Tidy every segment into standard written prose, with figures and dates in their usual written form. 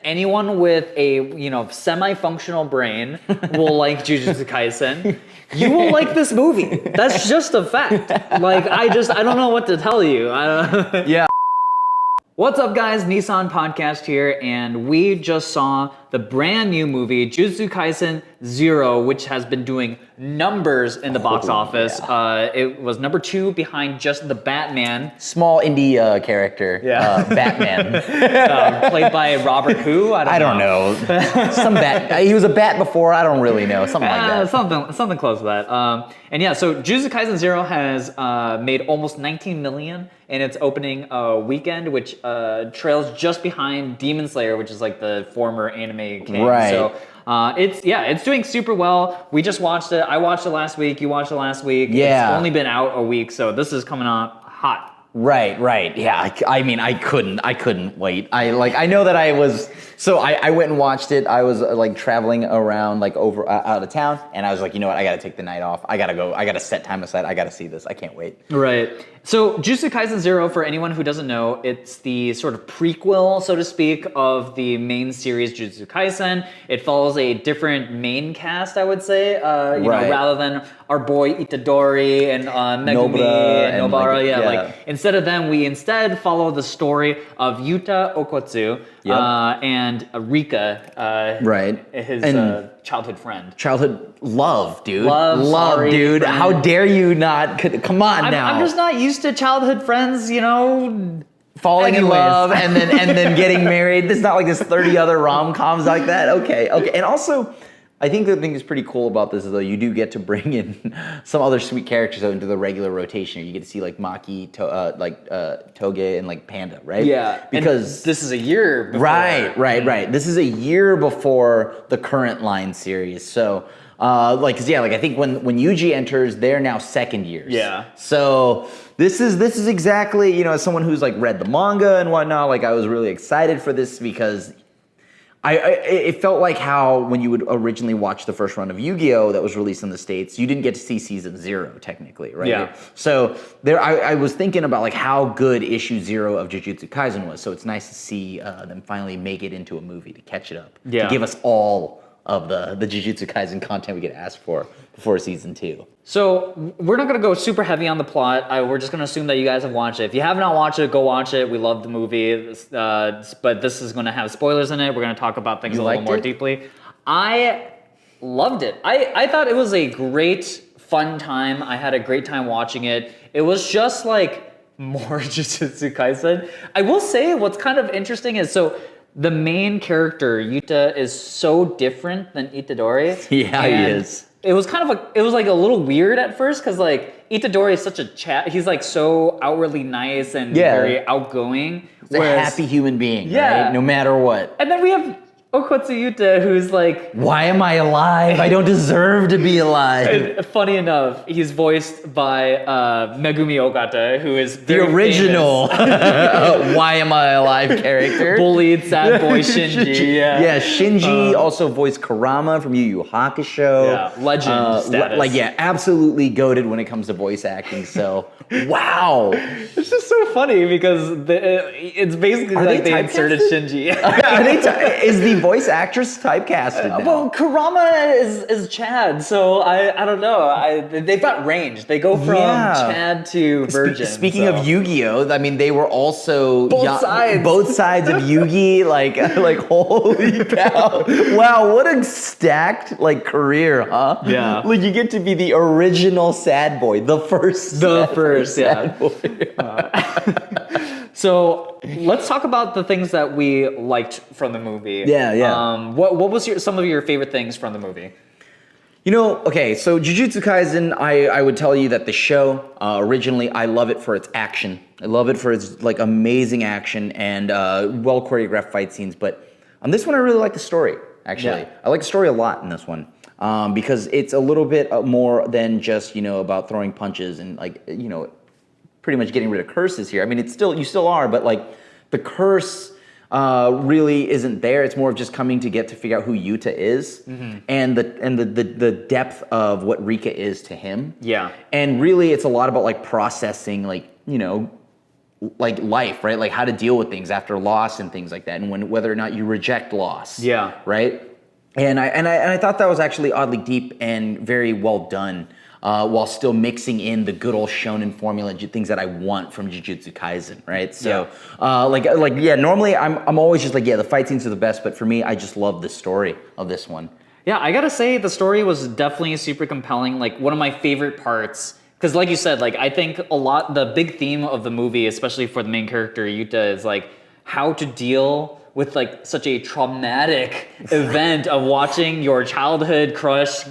anyone with a semi-functional brain will like Jujutsu Kaisen. You will like this movie. That's just a fact. Like I don't know what to tell you. Yeah. What's up, guys? Nii-San Podcast here, and we just saw the brand new movie Jujutsu Kaisen Zero, which has been doing numbers in the box office. Yeah. It was number 2 behind just the Batman. Small indie character. Yeah. Batman. Played by Robert who? I don't know. Some bat. He was a bat before. I don't really know. Something like that. Something close to that. And yeah, so Jujutsu Kaisen Zero has made almost 19 million in its opening weekend, which trails just behind Demon Slayer, which is like the former anime king. Right. So it's doing super well. We just watched it. I watched it last week. You watched it last week. Yeah. It's only been out a week, so this is coming out hot. Right. Yeah. I mean, I couldn't wait. I know that I was. So I went and watched it. I was like traveling around like over out of town, and I was like, you know what? I got to take the night off. I got to go. I got to set time aside. I got to see this. I can't wait. Right. So Jujutsu Kaisen Zero, for anyone who doesn't know, it's the sort of prequel, so to speak, of the main series Jujutsu Kaisen. It follows a different main cast, I would say, you know, rather than our boy Itadori and Megumi and Nobara. Like instead of them, we instead follow the story of Yuta Okotsu and Rika, his childhood friend. Childhood love, dude. Love, dude. Friend. How dare you not? Come on now. I'm just not used to childhood friends, you know. Falling in love and then getting married. There's not like this 30 other rom-coms like that. Okay. And also, I think the thing that's pretty cool about this is though you do get to bring in some other sweet characters into the regular rotation. You get to see like Maki, Toge, and like Panda, right? Yeah, because this is a year before. Right. This is a year before the current line series. So, I think when Yuji enters, they're now second years. Yeah. So this is exactly, you know, as someone who's like read the manga and whatnot, like I was really excited for this because it felt like how when you would originally watch the first run of Yu-Gi-Oh! That was released in the States, you didn't get to see season 0 technically, right? Yeah. So I was thinking about like how good issue 0 of Jujutsu Kaisen was. So it's nice to see them finally make it into a movie to catch it up, to give us all of the Jujutsu Kaisen content we get asked for before season 2. So we're not going to go super heavy on the plot. We're just going to assume that you guys have watched it. If you have not watched it, go watch it. We love the movie, but this is going to have spoilers in it. We're going to talk about things a little more deeply. I loved it. I thought it was a great, fun time. I had a great time watching it. It was just like more Jujutsu Kaisen. I will say what's kind of interesting is the main character, Yuta, is so different than Itadori. Yeah, he is. It was like a little weird at first because like Itadori is such a chat. He's like so outwardly nice and very outgoing. He's a happy human being, right? No matter what. And then we have Okotsu Yuta, who's like, why am I alive? I don't deserve to be alive. And funny enough, he's voiced by Megumi Ogata, who is the original Why Am I Alive character. Bullied sad boy Shinji. Yeah, Shinji also voiced Kurama from Yu Yu Hakusho. Yeah, legend status. Absolutely goated when it comes to voice acting. So, wow. It's just so funny because it's basically like they inserted Shinji. Is the voice actress typecasted now? Well, Kurama is Chad, so I don't know. They've got range. They go from Chad to Virgin. Speaking of Yu-Gi-Oh, I mean, they were also both sides of Yu-Gi. Like holy cow! Wow, what a stacked like career, huh? Yeah. Like you get to be the original sad boy, the first sad boy. So let's talk about the things that we liked from the movie. Yeah. What was some of your favorite things from the movie? You know, okay, so Jujutsu Kaisen, I would tell you that the show, originally, I love it for its action. I love it for its like amazing action and well choreographed fight scenes. But on this one, I really like the story, actually. Yeah. I like the story a lot in this one. Because it's a little bit more than just, you know, about throwing punches and like, you know, pretty much getting rid of curses here. I mean, you still are, but like the curse really isn't there. It's more of just coming to figure out who Yuta is and the depth of what Rika is to him. Yeah. And really it's a lot about like processing, like, you know, like life, right? Like how to deal with things after loss and things like that, and whether or not you reject loss. Yeah. Right. And I thought that was actually oddly deep and very well done, while still mixing in the good old shonen formula, things that I want from Jujutsu Kaisen, right? So, normally I'm always just like, the fight scenes are the best, but for me, I just love the story of this one. Yeah, I gotta say the story was definitely super compelling. Like one of my favorite parts, because like you said, like I think the big theme of the movie, especially for the main character Yuta, is like how to deal with like such a traumatic event of watching your childhood crush,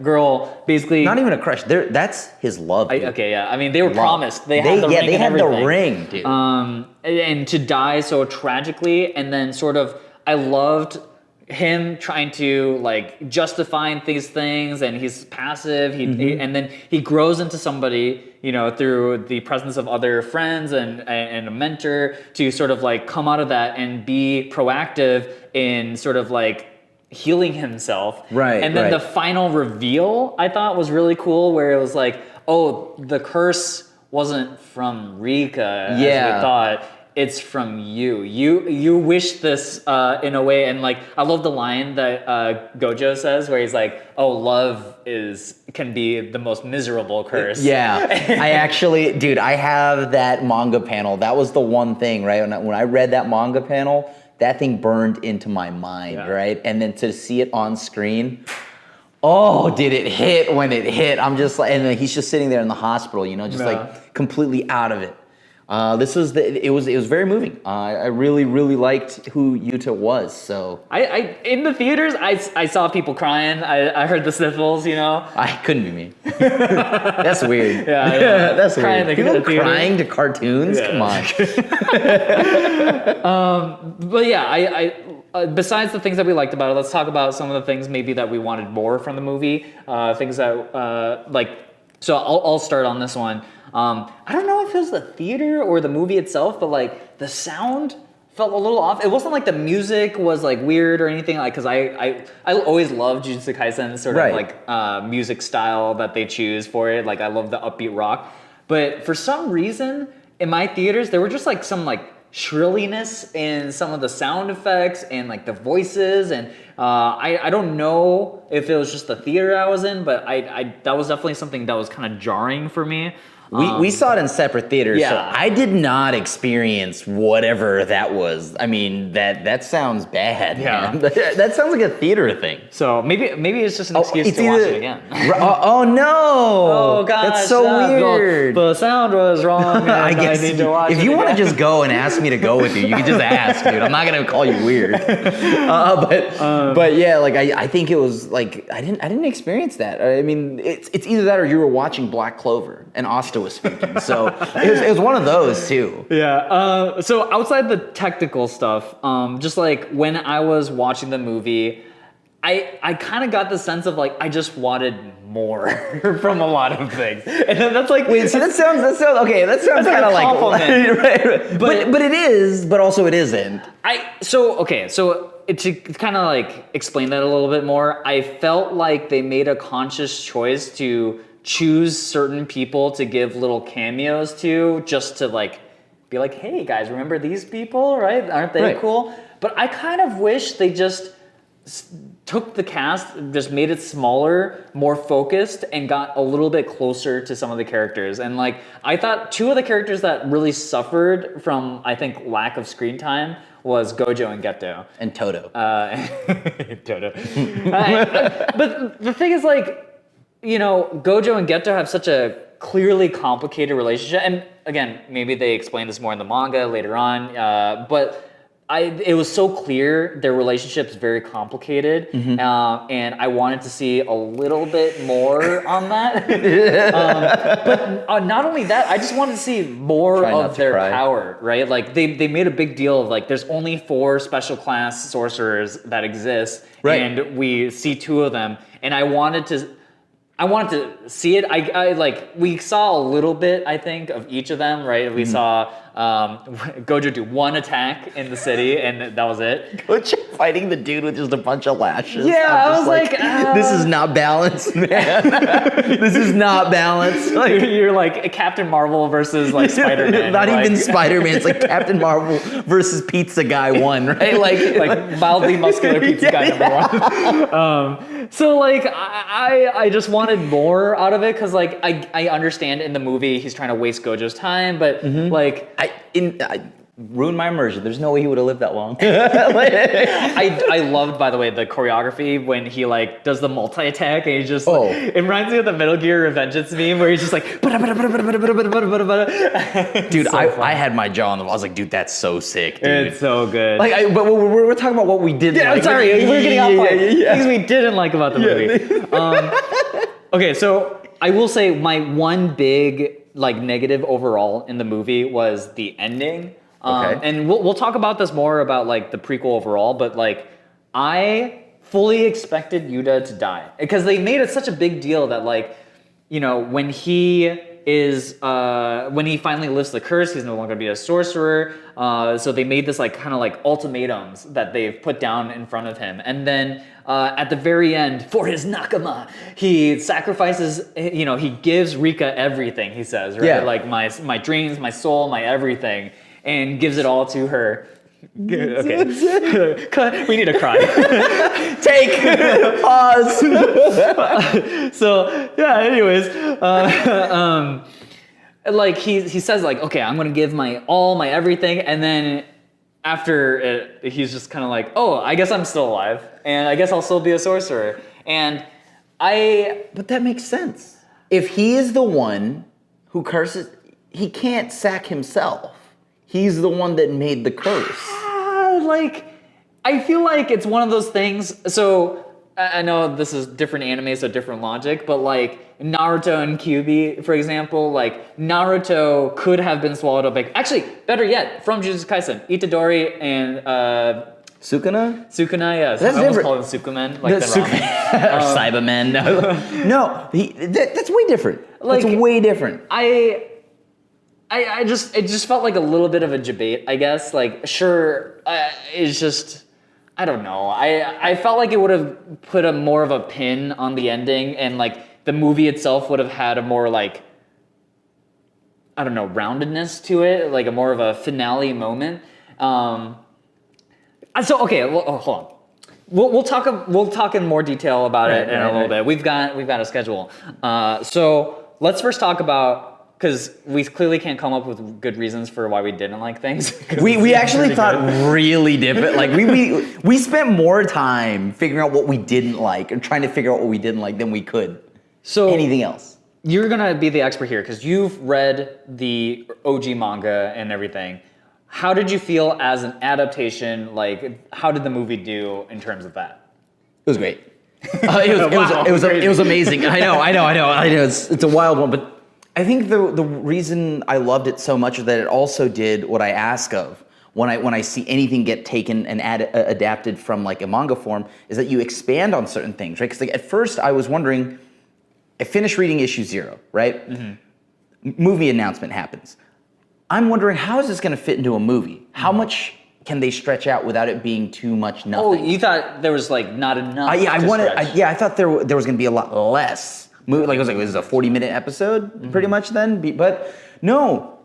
girl, basically. Not even a crush. That's his love. Dude. I mean, they were promised. They had the ring. They and had everything. the ring, dude. And to die so tragically, and then sort of, I loved him trying to like justify these things, and he's passive. And then he grows into somebody, through the presence of other friends and a mentor to sort of like come out of that and be proactive in sort of like healing himself. Right. And then the final reveal I thought was really cool, where it was like, oh, the curse wasn't from Rika as we thought. It's from you. You wish this in a way, and like I love the line that Gojo says, where he's like, "Oh, love can be the most miserable curse." Yeah, I actually, dude, I have that manga panel. That was the one thing, right? When I read that manga panel, that thing burned into my mind, right? And then to see it on screen. Oh, did it hit when it hit? I'm just like, and then he's just sitting there in the hospital, like completely out of it. It was very moving. I really, really liked who Yuta was. So I in the theaters, I saw people crying. I heard the sniffles. I couldn't be me. That's weird. Yeah, that's crying weird. People crying to cartoons. Yeah. Come on. But yeah, I besides the things that we liked about it, let's talk about some of the things maybe that we wanted more from the movie. Things that So I'll start on this one. I don't know if it was the theater or the movie itself, but like the sound felt a little off. It wasn't like the music was like weird or anything, like, because I always loved Jujutsu Kaisen sort of like music style that they choose for it. Like I love the upbeat rock, but for some reason in my theaters there were just like some like shrilliness in some of the sound effects and like the voices, and I don't know if it was just the theater I was in, but I that was definitely something that was kind of jarring for me. We saw it in separate theaters, so I did not experience whatever that was. I mean, that sounds bad, man. That sounds like a theater thing. So maybe it's just an excuse to watch it again. Oh no! Oh gosh, that's so weird. The sound was wrong. I guess need to watch if you want to just go and ask me to go with you, you can just ask, dude. I'm not gonna call you weird. But yeah, like I think it was like I didn't experience that. I mean, it's either that or you were watching Black Clover and Asta was speaking. So it was one of those too. Yeah. So outside the technical stuff, just like when I was watching the movie, I kind of got the sense of like I just wanted more from a lot of things, and then that's like wait. So that sounds okay. That sounds kind of like right. But it is, but also it isn't. So to kind of like explain that a little bit more, I felt like they made a conscious choice to choose certain people to give little cameos to, just to like be like, hey guys, remember these people, right? Aren't they cool? But I kind of wish they just took the cast, just made it smaller, more focused, and got a little bit closer to some of the characters. And like I thought two of the characters that really suffered from, I think, lack of screen time was Gojo and Geto. And Toto. Toto. But the thing is, like, Gojo and Geto have such a clearly complicated relationship. And again, maybe they explain this more in the manga later on. But it was so clear their relationship's very complicated. And I wanted to see a little bit more on that. But not only that, I just wanted to see more of their power, right? Like they made a big deal of like, there's only 4 special class sorcerers that exist. Right. And we see 2 of them. And I wanted to see it. I like, we saw a little bit, I think, of each of them, right? We saw Gojo do one attack in the city, and that was it. Gojo fighting the dude with just a bunch of lashes. Yeah, I was like, this is not balanced, man. This is not balanced. Like, you're like Captain Marvel versus like Spider-Man. Not like, even Spider-Man. It's like Captain Marvel versus Pizza Guy 1, right? Like mildly muscular pizza guy number 1. So like I just wanted more out of it because like I understand in the movie he's trying to waste Gojo's time, but like I ruined my immersion. There's no way he would have lived that long. I loved, by the way, the choreography when he like does the multi-attack and he just like, it reminds me of the Metal Gear Revengeance meme where he's just like dude, I had my jaw on the wall. I was like, dude, that's so sick, dude. It's so good. Like, but we're talking about what we did. Yeah, like. I'm sorry, we're getting off things we didn't like about the movie. Okay, so I will say my one big like negative overall in the movie was the ending. And we'll talk about this more about like the prequel overall, but like I fully expected Yuta to die because they made it such a big deal that like, you know, when he finally lifts the curse, he's no longer gonna be a sorcerer. So they made this like kind of like ultimatums that they've put down in front of him. And then at the very end, for his nakama, he sacrifices, you know, he gives Rika everything, he says, right? Yeah. Like my dreams, my soul, my everything. And gives it all to her. Okay. Cut. We need to cry. Take pause. So yeah. Anyways, like he says like, okay, I'm gonna give my all, my everything, and then after it, he's just kind of like, oh, I guess I'm still alive, and I guess I'll still be a sorcerer. And but that makes sense. If he is the one who curses, he can't sack himself. He's the one that made the curse. Like, I feel like it's one of those things. So I know this is different anime, so different logic, but like Naruto and Kyuubi, for example, like Naruto could have been swallowed up. Like, actually, better yet, from Jujutsu Kaisen, Itadori and Sukuna? Sukuna, yeah. That's I almost different. call them Sukumen, like the ramen. Or Cybermen. No, that's way different. Like, that's way different. I just, it just felt like a little bit of a debate, I guess. Like, sure, it's just, I don't know. I felt like it would have put a more of a pin on the ending, and like the movie itself would have had a more like, I don't know, roundedness to it, like a more of a finale moment. So okay, well, hold on. We'll talk in more detail about it in a little bit. We've got a schedule. So let's first talk about. Because we clearly can't come up with good reasons for why we didn't like things. We actually thought really different. Like we spent more time figuring out what we didn't like and trying to figure out what we didn't like than we could. So anything else? You're gonna be the expert here because you've read the OG manga and everything. How did you feel as an adaptation? Like, how did the movie do in terms of that? It was great. It was amazing. I know. It's a wild one, but. I think the reason I loved it so much is that it also did what I ask of when I see anything get taken and adapted from like a manga form is that you expand on certain things, right? Because like at first I was wondering, I finished reading issue 0, right? Mm-hmm. Movie announcement happens. I'm wondering how is this going to fit into a movie? How much can they stretch out without it being too much nothing? Oh, you thought there was like not enough? I thought there was going to be a lot less. Like it was a 40-minute episode, pretty much then. But no,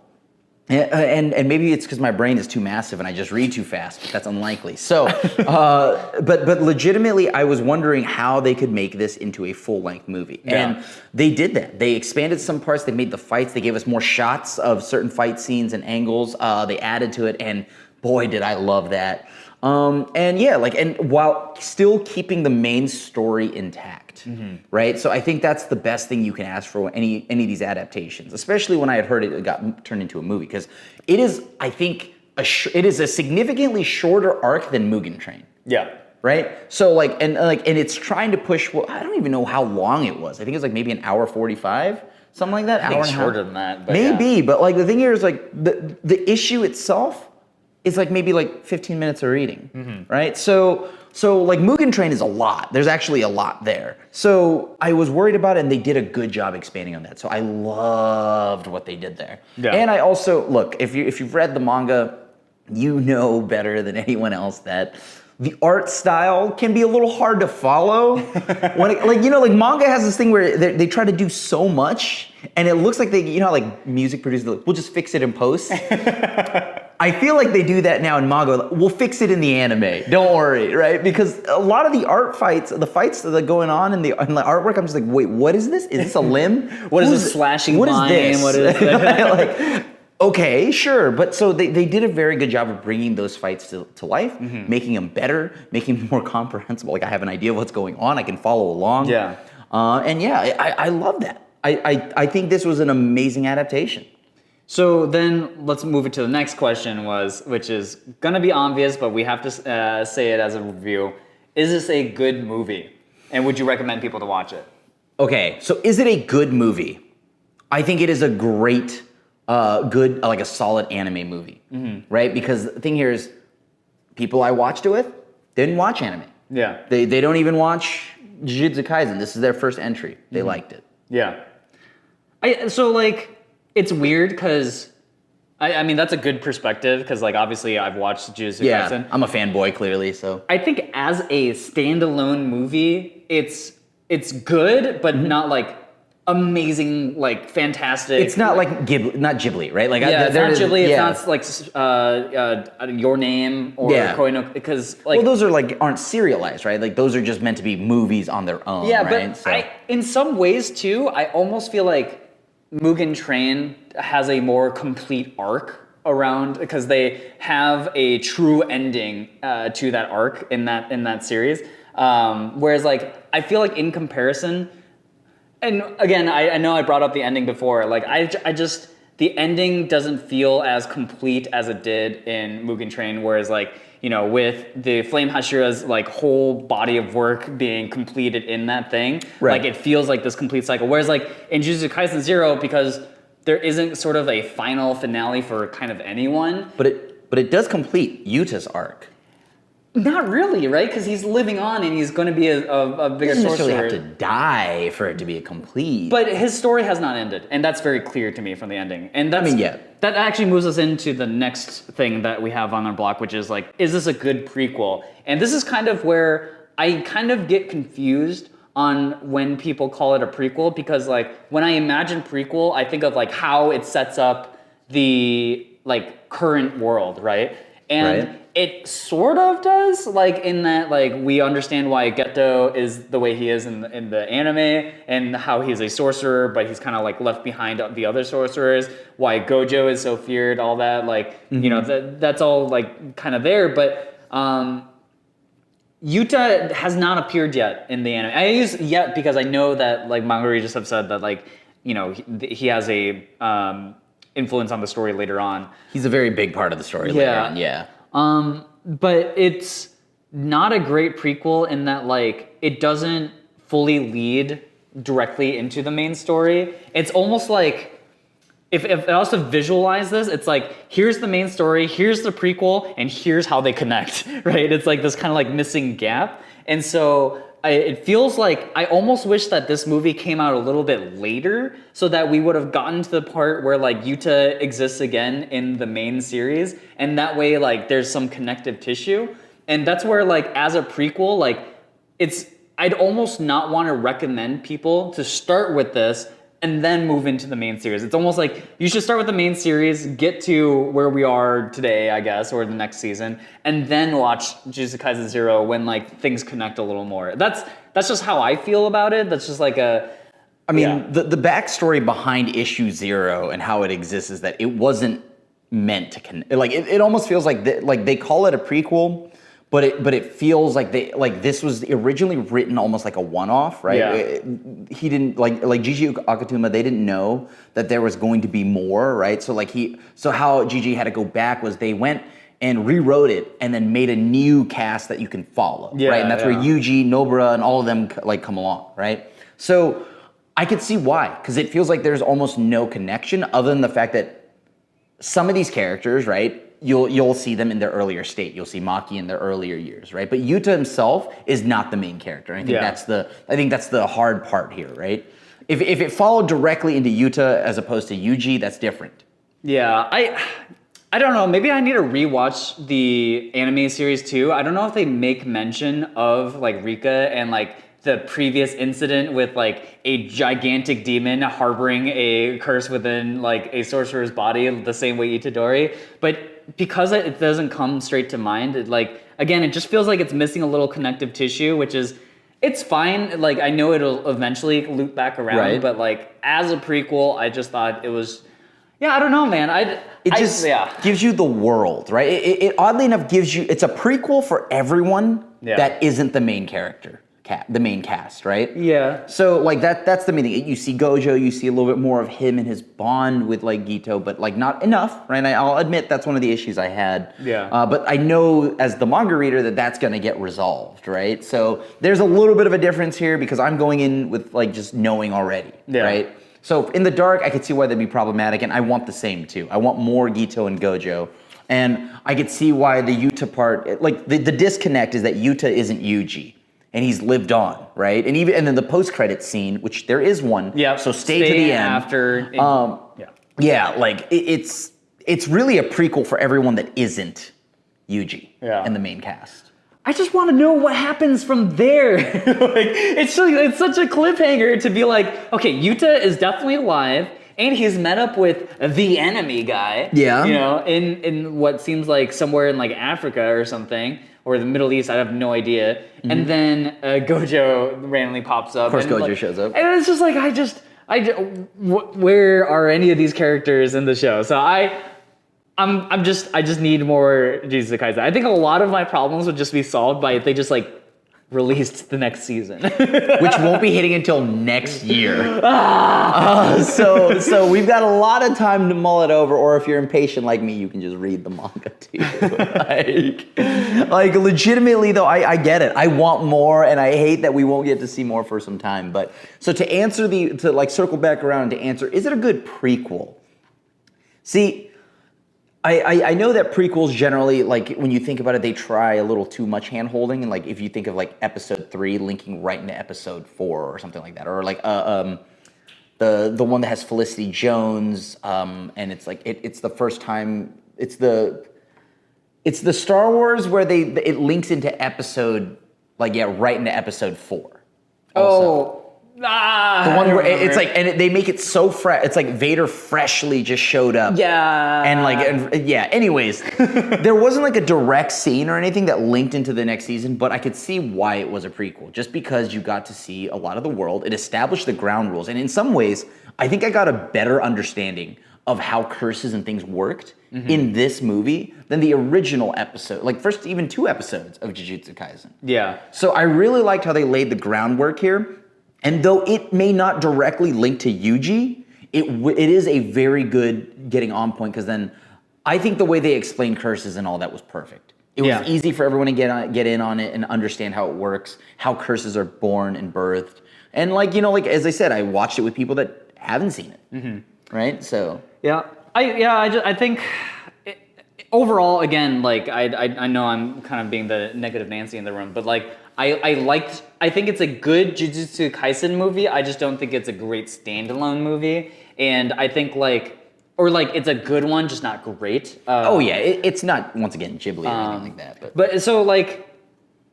and maybe it's because my brain is too massive and I just read too fast. But that's unlikely. So, but legitimately, I was wondering how they could make this into a full-length movie, and they did that. They expanded some parts. They made the fights. They gave us more shots of certain fight scenes and angles. They added to it, and boy, did I love that. And while still keeping the main story intact, right? So I think that's the best thing you can ask for any of these adaptations, especially when I had heard it got turned into a movie, because it is, I think, it is a significantly shorter arc than Mugen Train. Yeah. Right? So and it's trying to push. Well, I don't even know how long it was. I think it was like maybe an hour 45, something like that. I think shorter than that. But maybe, but like the thing here is like the issue itself is like maybe like 15 minutes of reading, right? So So like Mugen Train is a lot. There's actually a lot there. So I was worried about it, and they did a good job expanding on that. So I loved what they did there. Yeah. And I also, look, if you've read the manga, you know better than anyone else that the art style can be a little hard to follow. Like manga has this thing where they try to do so much, and it looks like like music producers, we'll just fix it in post. I feel like they do that now in manga. We'll fix it in the anime. Don't worry, right? Because a lot of the fights that are going on in the artwork, I'm just like, wait, what is this? Is this a limb? What is this slashing line? What is this? What is like, okay, sure. But so they did a very good job of bringing those fights to life, making them better, making them more comprehensible. Like I have an idea of what's going on. I can follow along. Yeah. I love that. I think this was an amazing adaptation. So then let's move it to the next question, which is gonna be obvious, but we have to say it as a review. Is this a good movie? And would you recommend people to watch it? Okay, so is it a good movie? I think it is a great, like a solid anime movie, right? Because the thing here is, people I watched it with didn't watch anime. Yeah. They don't even watch Jujutsu Kaisen. This is their first entry. They liked it. Yeah. It's weird because, I mean, that's a good perspective because, like, obviously I've watched Jujutsu Kaisen. I'm a fanboy, clearly, so. I think as a standalone movie, it's good, but not, like, amazing, like, fantastic. It's not like not Ghibli, right? Like, it's not Ghibli. It's not, like, Your Name or Koino, because, like... Well, those aren't serialized, right? Like, those are just meant to be movies on their own, right? But in some ways, too, I almost feel like Mugen Train has a more complete arc around, because they have a true ending to that arc in that series. Whereas, like, I feel like in comparison, and again, I know I brought up the ending before. Like, I just the ending doesn't feel as complete as it did in Mugen Train. Whereas, like, you know, with the Flame Hashira's like whole body of work being completed in that thing, like it feels like this complete cycle. Whereas like in Jujutsu Kaisen Zero, because there isn't sort of a final finale for kind of anyone. But it does complete Yuta's arc. Not really, right? Because he's living on and he's going to be a bigger sorcerer. He doesn't necessarily have to die for it to be a complete. But his story has not ended, and that's very clear to me from the ending. And that's, that actually moves us into the next thing that we have on our block, which is like, is this a good prequel? And this is kind of where I kind of get confused on when people call it a prequel, because like when I imagine prequel, I think of like how it sets up the like current world, right? And it sort of does, like in that, like we understand why Geto is the way he is in the anime, and how he's a sorcerer, but he's kind of like left behind the other sorcerers. Why Gojo is so feared, all that, like you know, that's all like kind of there. But Yuta has not appeared yet in the anime. I use yet because I know that like manga readers have said that like, you know, he has a influence on the story later on. He's a very big part of the story later on, but it's not a great prequel in that like it doesn't fully lead directly into the main story. It's almost like if I also visualize this, it's like here's the main story, here's the prequel, and here's how they connect, right? It's like this kind of like missing gap. And so it feels like I almost wish that this movie came out a little bit later so that we would have gotten to the part where like Yuta exists again in the main series, and that way like there's some connective tissue. And that's where like as a prequel, like I'd almost not want to recommend people to start with this and then move into the main series. It's almost like you should start with the main series, get to where we are today, I guess, or the next season, and then watch Jujutsu Kaisen Zero when like things connect a little more. That's just how I feel about it. That's just like the backstory behind issue 0 and how it exists is that it wasn't meant to connect. Like it almost feels like they call it a prequel, but it feels like this was originally written almost like a one-off, right? Yeah. He didn't like Gigi Akutama. They didn't know that there was going to be more, right? So how Gigi had to go back was they went and rewrote it and then made a new cast that you can follow, right? And that's where Yuji, Nobara, and all of them like come along, right? So I could see why, because it feels like there's almost no connection other than the fact that some of these characters, right? you'll see them in their earlier state. You'll see Maki in their earlier years, right? But Yuta himself is not the main character. I think that's the hard part here, right? If it followed directly into Yuta as opposed to Yuji, that's different. Yeah, I don't know. Maybe I need to rewatch the anime series too. I don't know if they make mention of like Rika and like the previous incident with like a gigantic demon harboring a curse within like a sorcerer's body the same way Itadori. But because it doesn't come straight to mind, it like, again, it just feels like it's missing a little connective tissue, which is, it's fine. Like, I know it'll eventually loop back around, right. But like as a prequel, I just thought it was, yeah, I don't know, man. It just gives you the world, right? It oddly enough gives you, it's a prequel for everyone that isn't the main character. The main cast, right? Yeah. So like that's the main thing. You see Gojo, you see a little bit more of him and his bond with like Gito, but like not enough, right? I'll admit that's one of the issues I had. Yeah. But I know as the manga reader that's gonna get resolved, right? So there's a little bit of a difference here because I'm going in with like just knowing already, right? So in the dark, I could see why that'd be problematic, and I want the same too. I want more Gito and Gojo. And I could see why the Yuta part, like the disconnect is that Yuta isn't Yuji. And he's lived on, right? And then the post-credit scene, which there is one. Yeah. So stay to the end. After. Yeah, like it's really a prequel for everyone that isn't Yuji and the main cast. I just want to know what happens from there. Like it's such a cliffhanger to be like, okay, Yuta is definitely alive. And he's met up with the enemy guy. Yeah. You know, in what seems like somewhere in like Africa or something. Or the Middle East, I have no idea. Mm-hmm. And then Gojo randomly pops up. Of course, and, Gojo like, shows up. And it's just like, where are any of these characters in the show? So I just need more Jujutsu Kaisen. I think a lot of my problems would just be solved by if they just like released the next season, which won't be hitting until next year. So we've got a lot of time to mull it over, or if you're impatient like me, you can just read the manga too. like legitimately though, I get it. I want more, and I hate that we won't get to see more for some time. But so to circle back around to answer, is it a good prequel? See, I know that prequels generally, like when you think about it, they try a little too much hand-holding, and like if you think of like episode 3 linking right into episode 4 or something like that, or like the one that has Felicity Jones, and it's like it's the first time it's the Star Wars where it links into episode right into episode 4. Also. The one where it's like, and they make it so fresh. It's like Vader freshly just showed up. Yeah. Anyways, there wasn't like a direct scene or anything that linked into the next season, but I could see why it was a prequel. Just because you got to see a lot of the world, it established the ground rules, and in some ways, I think I got a better understanding of how curses and things worked in this movie than the original episode, like first even 2 episodes of Jujutsu Kaisen. Yeah. So I really liked how they laid the groundwork here. And though it may not directly link to Yuji, it is a very good getting on point, because then I think the way they explained curses and all that was perfect. It was easy for everyone to get in on it and understand how it works, how curses are born and birthed. And like as I said, I watched it with people that haven't seen it, right? So I think overall, again, like I know I'm kind of being the negative Nancy in the room, but like I think it's a good Jujutsu Kaisen movie. I just don't think it's a great standalone movie. And I think it's a good one, just not great. It's not, once again, Ghibli or anything like that. But so I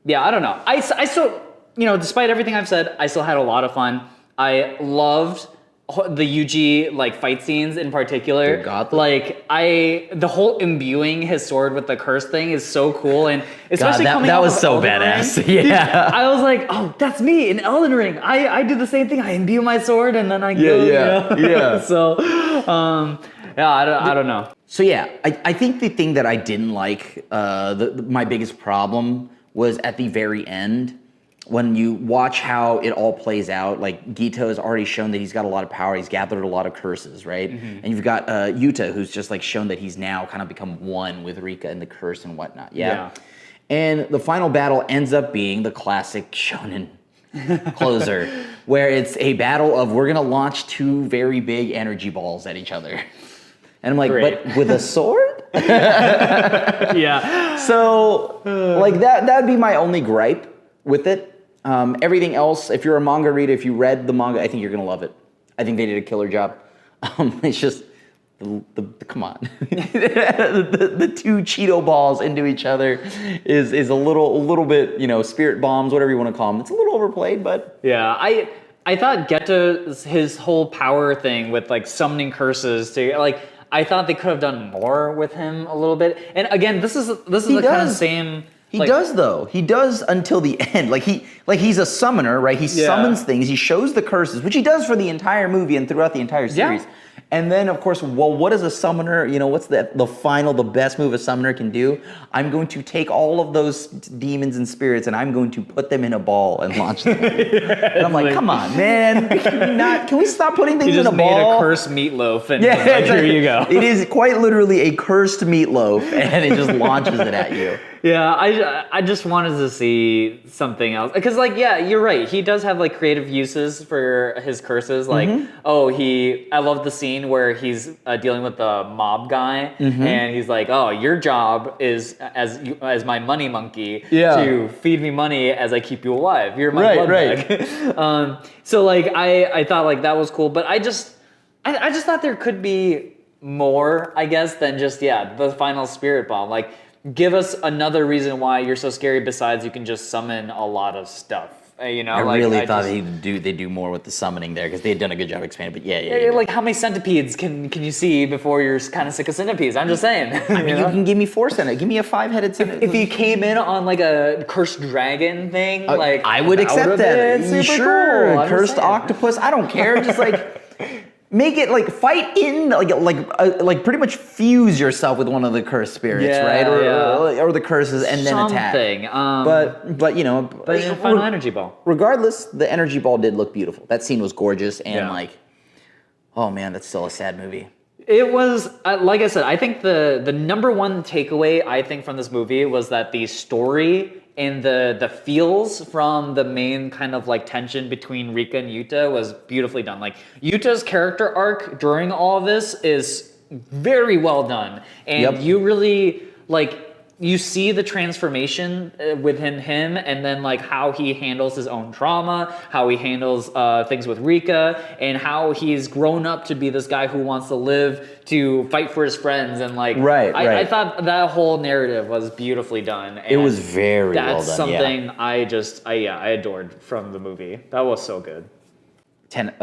don't know. I still, despite everything I've said, I still had a lot of fun. I loved the Yuji fight scenes in particular. The whole imbuing his sword with the curse thing is so cool, and especially that was so badass. Ring, I was like, oh, that's me in Elden Ring. I do the same thing. I imbue my sword and then I go. Yeah. So, I don't know. So I think the thing that I didn't like, my biggest problem was at the very end. When you watch how it all plays out, like Gito has already shown that he's got a lot of power, he's gathered a lot of curses, right? And you've got Yuta, who's just shown that he's now kind of become one with Rika and the curse and whatnot. And the final battle ends up being the classic shonen closer, where it's a battle of we're gonna launch 2 very big energy balls at each other. And I'm like, but with a sword? Yeah. So, like that'd be my only gripe with it. Everything else, if you're a manga reader, if you read the manga, I think you're gonna love it. I think they did a killer job. It's just the come on, the two Cheeto balls into each other is a little bit, spirit bombs, whatever you want to call them. It's a little overplayed, but Yeah, I thought Geta, his whole power thing with like summoning curses to like, I thought they could have done more with him a little bit. And again, this is the kind of same. He does though. He does until the end. He's a summoner, right? He summons things. He shows the curses, which he does for the entire movie and throughout the entire series. Yeah. And then, of course, well, what is a summoner? What's the best move a summoner can do? I'm going to take all of those demons and spirits and I'm going to put them in a ball and launch them. And I'm like, come on, man. Can we stop putting things in a ball? You just made a cursed meatloaf and here you go. It is quite literally a cursed meatloaf and it just launches it at you. Yeah, I just wanted to see something else. Because, you're right. He does have, creative uses for his curses. I love the scene where he's dealing with the mob guy. Mm-hmm. And he's like, oh, your job is, as my money monkey, to feed me money as I keep you alive. You're my blood bag. So, I thought, that was cool. But I just thought there could be more, I guess, than just, the final spirit bomb. Give us another reason why you're so scary besides you can just summon a lot of stuff. I really thought they'd do more with the summoning there because they had done a good job expanding. But yeah. How many centipedes can you see before you're kind of sick of centipedes? I'm just saying. I mean, you can give me 4 centipedes. Give me a 5-headed centipede. If you came in on a cursed dragon thing, I would accept that. Super cool. Cursed octopus. I don't care. Just make it fight in pretty much fuse yourself with one of the cursed spirits, right? Or the curses and then attack. But final energy ball. Regardless, the energy ball did look beautiful. That scene was gorgeous and oh man, that's still a sad movie. It was, like I said, I think the number one takeaway I think from this movie was that the story and the feels from the main kind of tension between Rika and Yuta was beautifully done. Yuta's character arc during all of this is very well done. And you really you see the transformation within him and then how he handles his own trauma, how he handles things with Rika, and how he's grown up to be this guy who wants to live to fight for his friends. And I thought that whole narrative was beautifully done. And it was very well done. That's something I adored from the movie. That was so good. 10.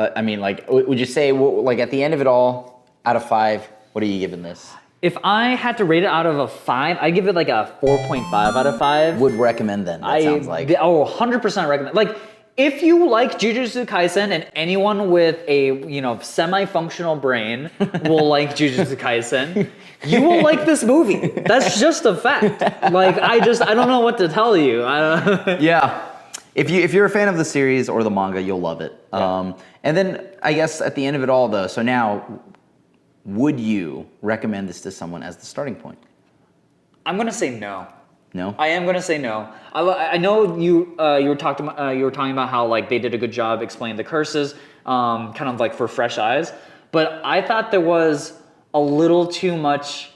Would you say at the end of it all, out of 5, what are you giving this? If I had to rate it out of a 5, I'd give it a 4.5 out of 5. Would recommend then, that sounds like. 100% recommend. If you like Jujutsu Kaisen and anyone with a, semi-functional brain will like Jujutsu Kaisen, you will like this movie. That's just a fact. I don't know what to tell you. Yeah. If you're a fan of the series or the manga, you'll love it. Yeah. And then I guess at the end of it all though, so now, would you recommend this to someone as the starting point? I'm gonna say no. No? I am gonna say no. I know you were talking about how they did a good job explaining the curses, kind of for fresh eyes. But I thought there was a little too much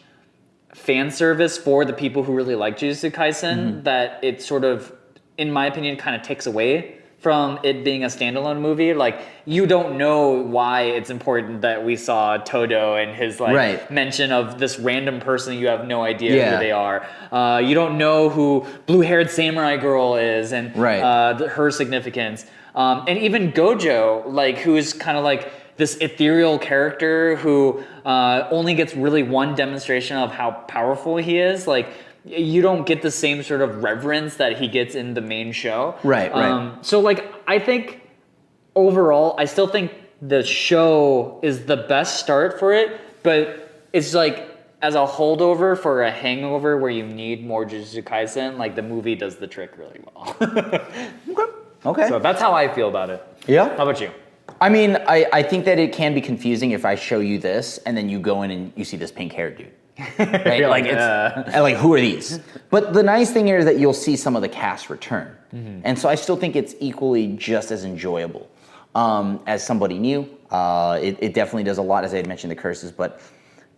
fan service for the people who really like Jujutsu Kaisen that it sort of, in my opinion, kind of takes away from it being a standalone movie. You don't know why it's important that we saw Todo and his mention of this random person you have no idea who they are. You don't know who blue-haired samurai girl is and her significance. And even Gojo, who is kind of this ethereal character who only gets really one demonstration of how powerful he is. You don't get the same sort of reverence that he gets in the main show. Right. So I think overall, I still think the show is the best start for it, but it's as a holdover for a hangover where you need more Jujutsu Kaisen, the movie does the trick really well. Okay. So that's how I feel about it. Yeah. How about you? I mean, I think that it can be confusing if I show you this and then you go in and you see this pink-haired dude. Right? Who are these? But the nice thing here is that you'll see some of the cast return. And so I still think it's equally just as enjoyable. As somebody new, it definitely does a lot, as I had mentioned, the curses, but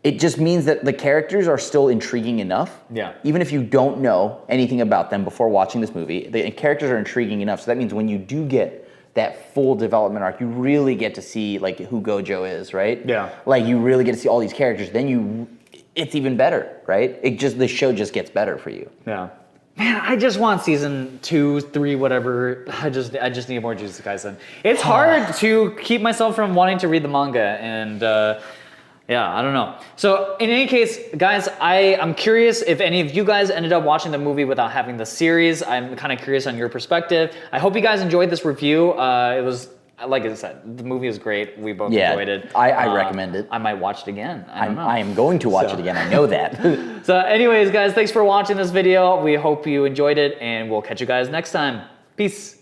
it just means that the characters are still intriguing enough. Yeah. Even if you don't know anything about them before watching this movie, the characters are intriguing enough. So that means when you do get that full development arc, you really get to see like who Gojo is, right? Yeah. Like you really get to see all these characters. Then it's even better, right? The show just gets better for you. Yeah. Man, I just want season 2, 3, whatever. I just need more Jujutsu Kaisen. It's hard to keep myself from wanting to read the manga, and yeah, I don't know. So in any case, guys, I'm curious if any of you guys ended up watching the movie without having the series. I'm kind of curious on your perspective. I hope you guys enjoyed this review. It was, like I said, the movie was great. We both enjoyed it. I recommend it. I might watch it again. I don't know. I am going to watch it again. I know that. So anyways, guys, thanks for watching this video. We hope you enjoyed it, and we'll catch you guys next time. Peace.